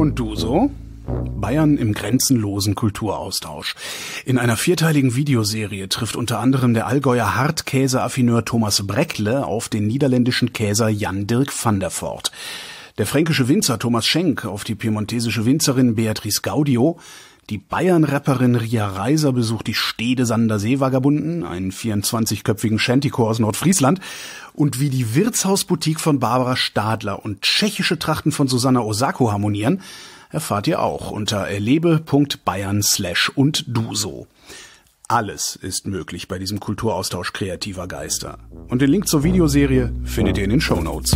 Und du so? Bayern im grenzenlosen Kulturaustausch. In einer 4-teiligen Videoserie trifft unter anderem der Allgäuer Hartkäse-Affineur Thomas Breckle auf den niederländischen Käser Jan-Dirk van der Voort. Der fränkische Winzer Thomas Schenk auf die piemontesische Winzerin Beatrice Gaudio. Die Bayern-Rapperin Ria Reiser besucht die Stedesander Seevagabunden, einen 24-köpfigen Shantychor aus Nordfriesland. Und wie die Wirtshausboutique von Barbara Stadler und tschechische Trachten von Susanna Osako harmonieren, erfahrt ihr auch unter erlebe.bayern/undduso. Alles ist möglich bei diesem Kulturaustausch kreativer Geister. Und den Link zur Videoserie findet ihr in den Shownotes.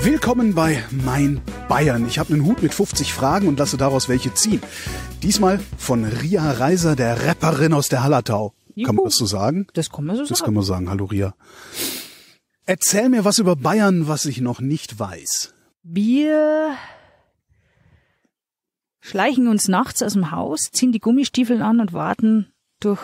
Willkommen bei Mein Bayern. Ich habe einen Hut mit 50 Fragen und lasse daraus welche ziehen. Diesmal von Ria Reiser, der Rapperin aus der Hallertau. Juhu. Kann man das so sagen? Das kann man so sagen. Das kann man sagen. Hallo Ria. Erzähl mir was über Bayern, was ich noch nicht weiß. Wir schleichen uns nachts aus dem Haus, ziehen die Gummistiefel an und warten durch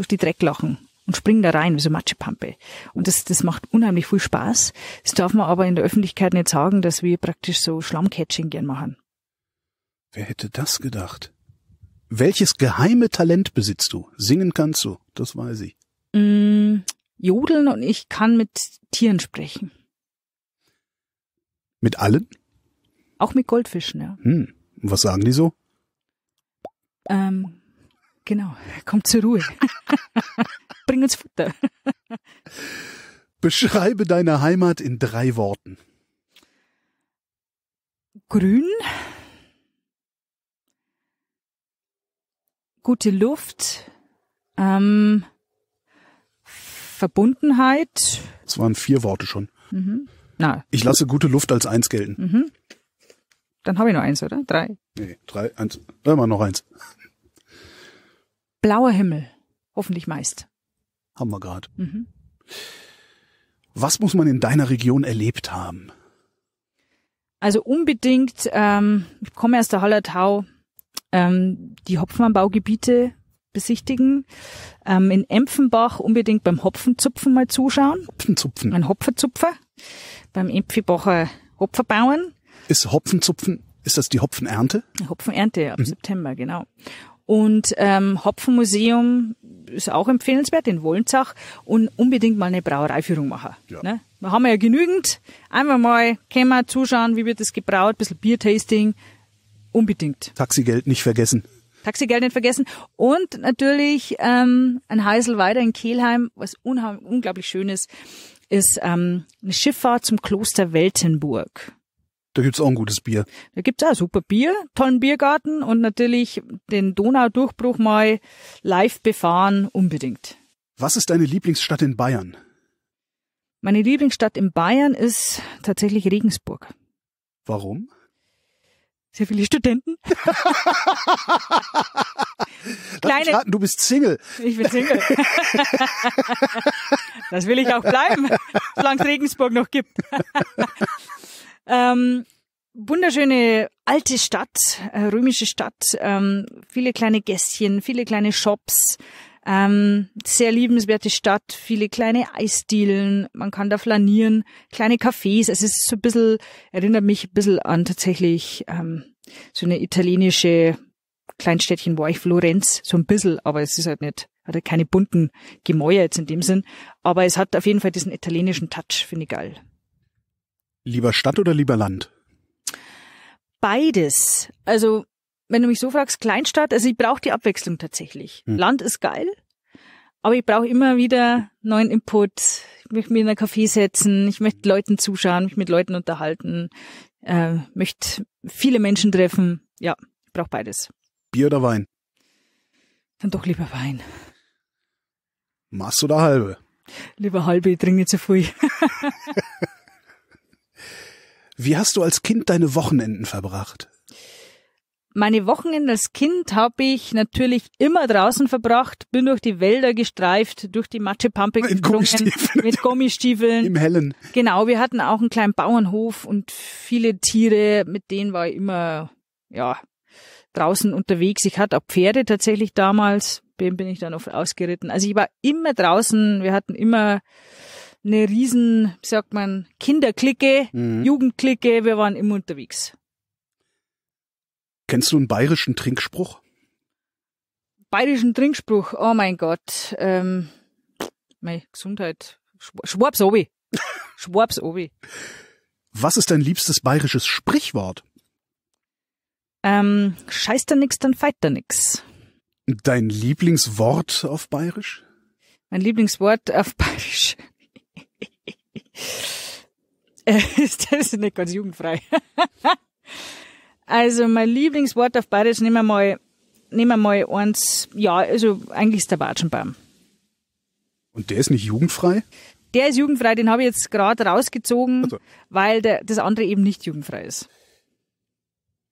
die Drecklachen und springen da rein wie so Matschepampe. Und das macht unheimlich viel Spaß. Das darf man aber in der Öffentlichkeit nicht sagen, dass wir praktisch so Schlammcatching gern machen. Wer hätte das gedacht? Welches geheime Talent besitzt du? Singen kannst du, das weiß ich. Jodeln und ich kann mit Tieren sprechen. Mit allen? Auch mit Goldfischen, ja. Und was sagen die so? Genau, kommt zur Ruhe. Bring uns Futter. Beschreibe deine Heimat in 3 Worten. Grün, gute Luft, Verbundenheit. Das waren 4 Worte schon. Na, Ich lasse gute Luft als 1 gelten. dann habe ich noch 1, oder? 3. Nee, 3, 1. Immer noch 1. Blauer Himmel, hoffentlich meist. Haben wir gerade. Was muss man in deiner Region erlebt haben? Also unbedingt, ich komme aus der Hallertau, die Hopfenanbaugebiete besichtigen. In Empfenbach unbedingt beim Hopfenzupfen mal zuschauen. Hopfenzupfen. Ein Hopfenzupfer beim Empfibacher Hopferbauern. Ist Hopfenzupfen, ist das die Hopfenernte? Hopfenernte ab September, genau. Und Hopfenmuseum ist auch empfehlenswert in Wolnzach und unbedingt mal eine Brauereiführung machen. Ja. Ne? Wir haben ja genügend. Einfach mal können zuschauen, wie wird das gebraut, ein bisschen Biertasting. Unbedingt. Taxigeld nicht vergessen. Taxigeld nicht vergessen. Und natürlich ein Heisel weiter in Kelheim, was unglaublich schön ist eine Schifffahrt zum Kloster Weltenburg. Da gibt's auch ein gutes Bier. Da gibt's auch super Bier, tollen Biergarten und natürlich den Donaudurchbruch mal live befahren, unbedingt. Was ist deine Lieblingsstadt in Bayern? Meine Lieblingsstadt in Bayern ist tatsächlich Regensburg. Warum? Sehr viele Studenten. Lass mich raten, du bist Single. Ich bin Single. Das will ich auch bleiben, solange es Regensburg noch gibt. Wunderschöne alte Stadt, römische Stadt, viele kleine Gässchen, viele kleine Shops, sehr liebenswerte Stadt, viele kleine Eisdielen, man kann da flanieren, kleine Cafés, es ist so ein bisschen, erinnert mich ein bisschen an tatsächlich so eine italienische Kleinstädtchen war ich, Florenz, so ein bisschen, aber es ist halt nicht, hat halt keine bunten Gemäuer jetzt in dem Sinn, aber es hat auf jeden Fall diesen italienischen Touch, finde ich geil. Lieber Stadt oder lieber Land? Beides. Also, wenn du mich so fragst, Kleinstadt, also ich brauche die Abwechslung tatsächlich. Land ist geil, aber ich brauche immer wieder neuen Input. Ich möchte mich in ein Café setzen, ich möchte Leuten zuschauen, mich mit Leuten unterhalten, möchte viele Menschen treffen. Ja, ich brauche beides. Bier oder Wein? Dann doch lieber Wein. Maß oder halbe? Lieber halbe, ich trinke nicht so viel. Wie hast du als Kind deine Wochenenden verbracht? Meine Wochenende als Kind habe ich natürlich immer draußen verbracht, bin durch die Wälder gestreift, durch die Matschepampe gesprungen, mit Gummistiefeln. Im Hellen. Genau, wir hatten auch einen kleinen Bauernhof und viele Tiere, mit denen war ich immer, ja, draußen unterwegs. Ich hatte auch Pferde tatsächlich damals, bin ich dann oft ausgeritten. Also ich war immer draußen, wir hatten immer eine riesen, wie sagt man, Kinderklicke, Jugendklicke, wir waren immer unterwegs. Kennst du einen bayerischen Trinkspruch? Bayerischen Trinkspruch, oh mein Gott, meine Gesundheit, Schwabs obi. Schwabs obi. Was ist dein liebstes bayerisches Sprichwort? Scheißt da nix, dann feit da nix. Dein Lieblingswort auf Bayerisch? Mein Lieblingswort auf Bayerisch. Das ist nicht ganz jugendfrei. Also mein Lieblingswort auf Bayerisch, nehmen wir mal eins, ja, also eigentlich ist der Watschenbaum. Und der ist nicht jugendfrei? Der ist jugendfrei, den habe ich jetzt gerade rausgezogen, weil das andere eben nicht jugendfrei ist.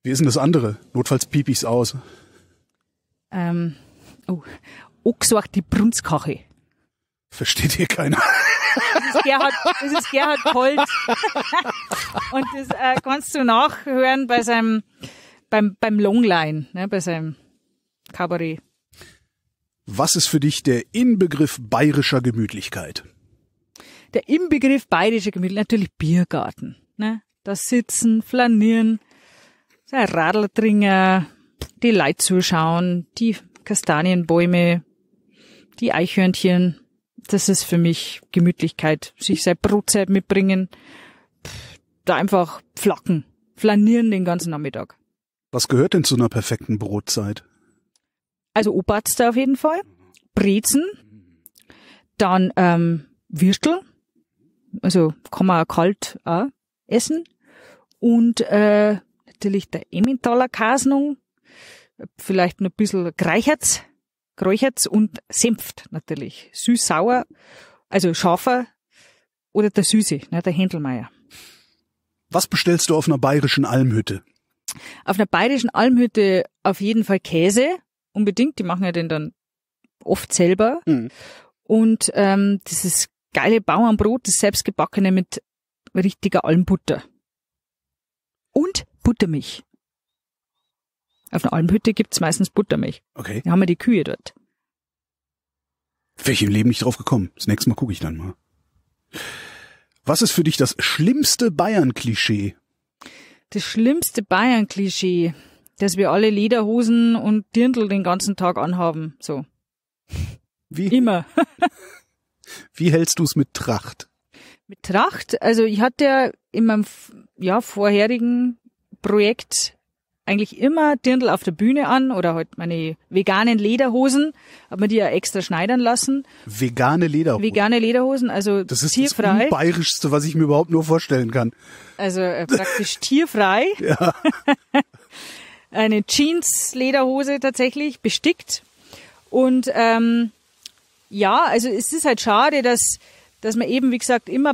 Wie ist denn das andere? Notfalls piep ich's aus. Ochswach die Brunskache. Versteht hier keiner. Das ist Gerhard Polt. Und das kannst du nachhören beim Longline, ne, bei seinem Kabarett. Was ist für dich der Inbegriff bayerischer Gemütlichkeit? Der Inbegriff bayerischer Gemütlichkeit, natürlich Biergarten. Ne? Da sitzen, flanieren, ein Radl trinken, die Leute zuschauen, die Kastanienbäume, die Eichhörnchen. Das ist für mich Gemütlichkeit. Sich seine Brotzeit mitbringen, da einfach flanieren den ganzen Nachmittag. Was gehört denn zu einer perfekten Brotzeit? Also Oberster auf jeden Fall, Brezen, dann Würstel, also kann man auch kalt auch essen und natürlich der Emmentaler Kasnung, vielleicht noch ein bisschen Gräucherz und Senft natürlich, süß-sauer, also scharfer oder der Süße, ne, der Händelmeier. Was bestellst du auf einer bayerischen Almhütte? Auf einer bayerischen Almhütte auf jeden Fall Käse, unbedingt, die machen ja den dann oft selber. Und dieses geile Bauernbrot, das selbstgebackene mit richtiger Almbutter. Und Buttermilch. Auf einer Almhütte gibt's meistens Buttermilch. Okay. Da haben wir die Kühe dort. Wäre ich im Leben nicht drauf gekommen. Das nächste Mal gucke ich dann mal. Was ist für dich das schlimmste Bayern-Klischee? Das schlimmste Bayern-Klischee, dass wir alle Lederhosen und Dirndl den ganzen Tag anhaben. So. Wie? Immer. Wie hältst du es mit Tracht? Mit Tracht? Also ich hatte ja in meinem vorherigen Projekt eigentlich immer Dirndl auf der Bühne an oder halt meine veganen Lederhosen, hab mir die ja extra schneidern lassen. Vegane Lederhosen? Vegane Lederhosen, also das ist tierfrei. Das Bayerischste, was ich mir überhaupt nur vorstellen kann. Also praktisch tierfrei. Ja. Eine Jeans-Lederhose tatsächlich, bestickt. Und ja, also es ist halt schade, dass man eben, wie gesagt, immer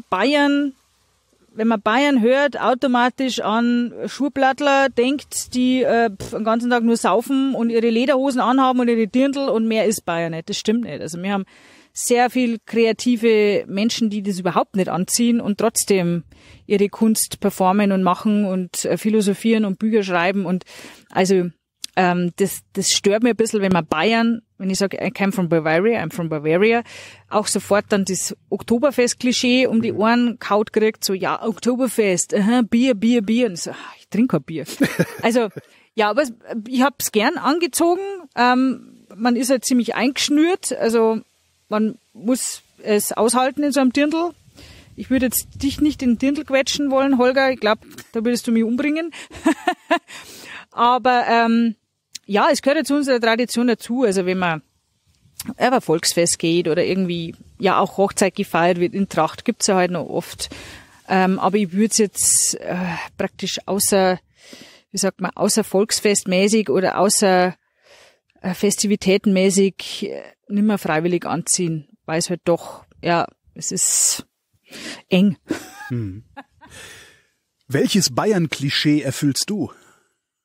wenn man Bayern hört, automatisch an Schurplattler denkt, die den ganzen Tag nur saufen und ihre Lederhosen anhaben und ihre Dirndl und mehr ist Bayern nicht. Das stimmt nicht. Also wir haben sehr viel kreative Menschen, die das überhaupt nicht anziehen und trotzdem ihre Kunst performen und machen und philosophieren und Bücher schreiben. Und also das stört mir ein bisschen, wenn man Bayern, wenn ich sage, I came from Bavaria, I'm from Bavaria, auch sofort dann das Oktoberfest-Klischee um die Ohren kaut kriegt, so, ja, Oktoberfest, Bier. Und so, ich trinke kein Bier. Also, ja, aber ich hab's gern angezogen. Man ist halt ziemlich eingeschnürt, also man muss es aushalten in so einem Dirndl. Ich würde jetzt dich nicht in den Dirndl quetschen wollen, Holger. Ich glaube, da würdest du mich umbringen. Aber ja, es gehört ja zu unserer Tradition dazu. Also wenn man auf ein Volksfest geht oder irgendwie ja auch Hochzeit gefeiert wird in Tracht, gibt's ja halt noch oft. Aber ich würde es jetzt praktisch außer Volksfestmäßig oder außer Festivitätenmäßig nicht mehr freiwillig anziehen, weil es halt doch, ja, es ist eng. Welches Bayern-Klischee erfüllst du?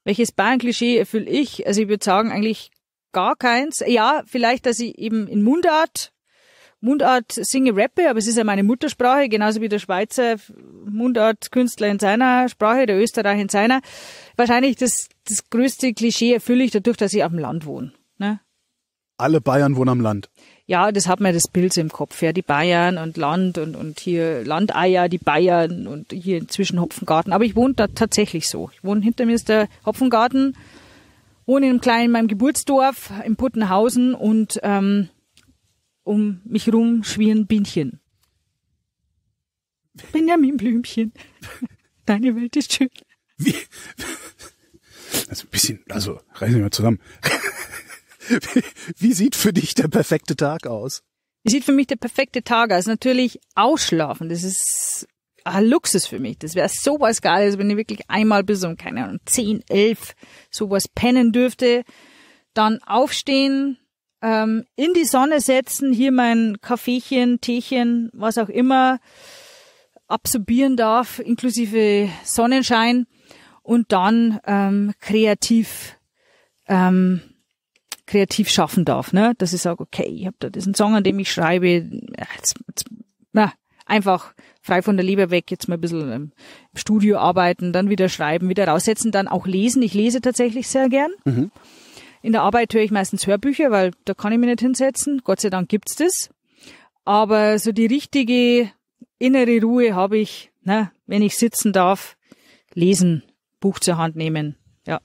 Welches Bayern-Klischee erfülle ich? Also ich würde sagen, eigentlich gar keins. Ja, vielleicht, dass ich eben in Mundart singe, rappe, aber es ist ja meine Muttersprache, genauso wie der Schweizer Mundart-Künstler in seiner Sprache, der Österreicher in seiner. Wahrscheinlich das größte Klischee erfülle ich dadurch, dass ich auf dem Land wohne. Ne? Alle Bayern wohnen am Land. ja, das hat mir das Bild so im Kopf, ja, die Bayern und Land und hier Landeier, die Bayern und hier inzwischen Hopfengarten. Aber ich wohne da tatsächlich so. Ich wohne, hinter mir ist der Hopfengarten, wohne in meinem Geburtsdorf in Puttenhausen und um mich rum schwirren Bienchen. Benjamin Blümchen, deine Welt ist schön. Wie? Also ein bisschen, also reißen wir mal zusammen. Wie sieht für dich der perfekte Tag aus? Wie sieht für mich der perfekte Tag aus? Natürlich ausschlafen. Das ist ein Luxus für mich. Das wäre sowas Geiles, wenn ich wirklich einmal bis um, keine Ahnung, 10, 11 sowas pennen dürfte. Dann aufstehen, in die Sonne setzen, hier mein Kaffeechen, Teechen, was auch immer absorbieren darf, inklusive Sonnenschein und dann kreativ schaffen darf, ne? Dass ich sage, okay, ich habe da diesen Song, an dem ich schreibe, einfach frei von der Leber weg, jetzt mal ein bisschen im Studio arbeiten, dann wieder schreiben, wieder raussetzen, dann auch lesen. Ich lese tatsächlich sehr gern. Mhm. In der Arbeit höre ich meistens Hörbücher, weil da kann ich mich nicht hinsetzen. Gott sei Dank gibt's das. Aber so die richtige innere Ruhe habe ich, wenn ich sitzen darf, lesen, Buch zur Hand nehmen, ja.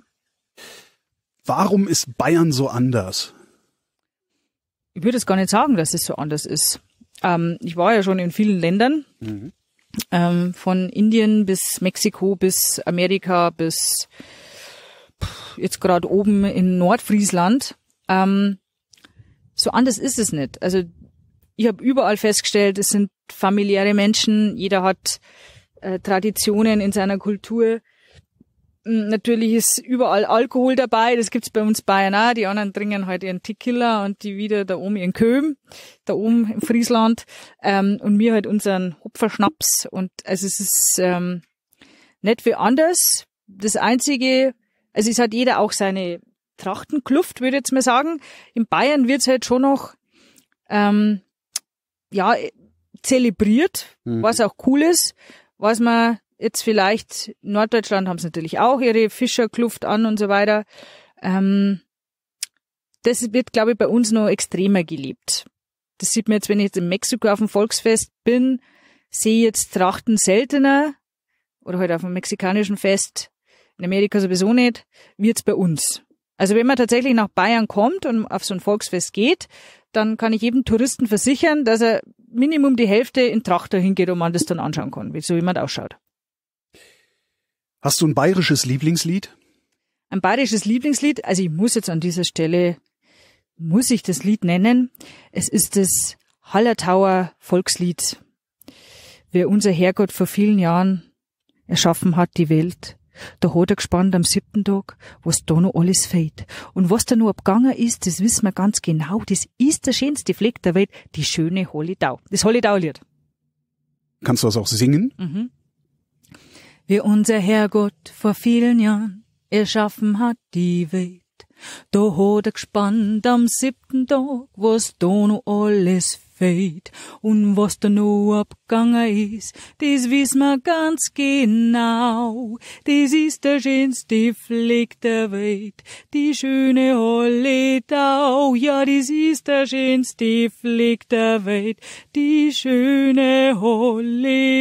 Warum ist Bayern so anders? Ich würde es gar nicht sagen, dass es so anders ist. Ich war ja schon in vielen Ländern, von Indien bis Mexiko bis Amerika bis jetzt gerade oben in Nordfriesland. So anders ist es nicht. Also ich habe überall festgestellt, es sind familiäre Menschen, jeder hat Traditionen in seiner Kultur. Natürlich ist überall Alkohol dabei, das gibt's bei uns Bayern auch. Die anderen trinken halt ihren Tequila und die wieder da oben ihren Köhm, da oben im Friesland. Und wir halt unseren Hopferschnaps. Und also es ist nicht viel anders. Das Einzige, also es hat jeder auch seine Trachtenkluft, würde ich jetzt mal sagen. In Bayern wird's halt schon noch zelebriert, was auch cool ist, was man jetzt vielleicht, Norddeutschland haben es natürlich auch ihre Fischerkluft an und so weiter. Das wird, glaube ich, bei uns noch extremer gelebt. Das sieht man jetzt, wenn ich jetzt in Mexiko auf dem Volksfest bin, sehe jetzt Trachten seltener oder halt auf dem mexikanischen Fest, in Amerika sowieso nicht, wie jetzt bei uns. Also wenn man tatsächlich nach Bayern kommt und auf so ein Volksfest geht, dann kann ich jedem Touristen versichern, dass er Minimum die Hälfte in Trachter hingeht und man das dann anschauen kann, wie so jemand ausschaut. Hast du ein bayerisches Lieblingslied? Ein bayerisches Lieblingslied? Also ich muss jetzt an dieser Stelle, muss ich das Lied nennen. Es ist das Hallertauer Volkslied. Wer unser Herrgott vor vielen Jahren erschaffen hat, die Welt, da hat er gespannt am 7. Tag, was da noch alles fehlt. Und was da noch abgegangen ist, das wissen wir ganz genau. Das ist der schönste Fleck der Welt, die schöne Holledau. Das Holledau-Lied. Kannst du das auch singen? Mhm. Wie unser Herrgott vor vielen Jahren erschaffen hat die Welt, da hat er gespannt am 7. Tag, was da noch alles fehlt. Und was da noch abgegangen ist, das wissen wir ganz genau. Das ist der schönste Fleck der Welt, die schöne Holledau. Ja, das ist der schönste Fleck der Welt, die schöne Holledau.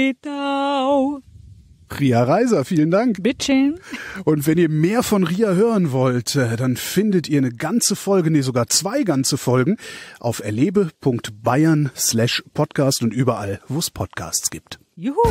Ria Reiser, vielen Dank. Bitteschön. Und wenn ihr mehr von Ria hören wollt, dann findet ihr eine ganze Folge, sogar 2 ganze Folgen auf erlebe.bayern/podcast und überall, wo es Podcasts gibt. Juhu.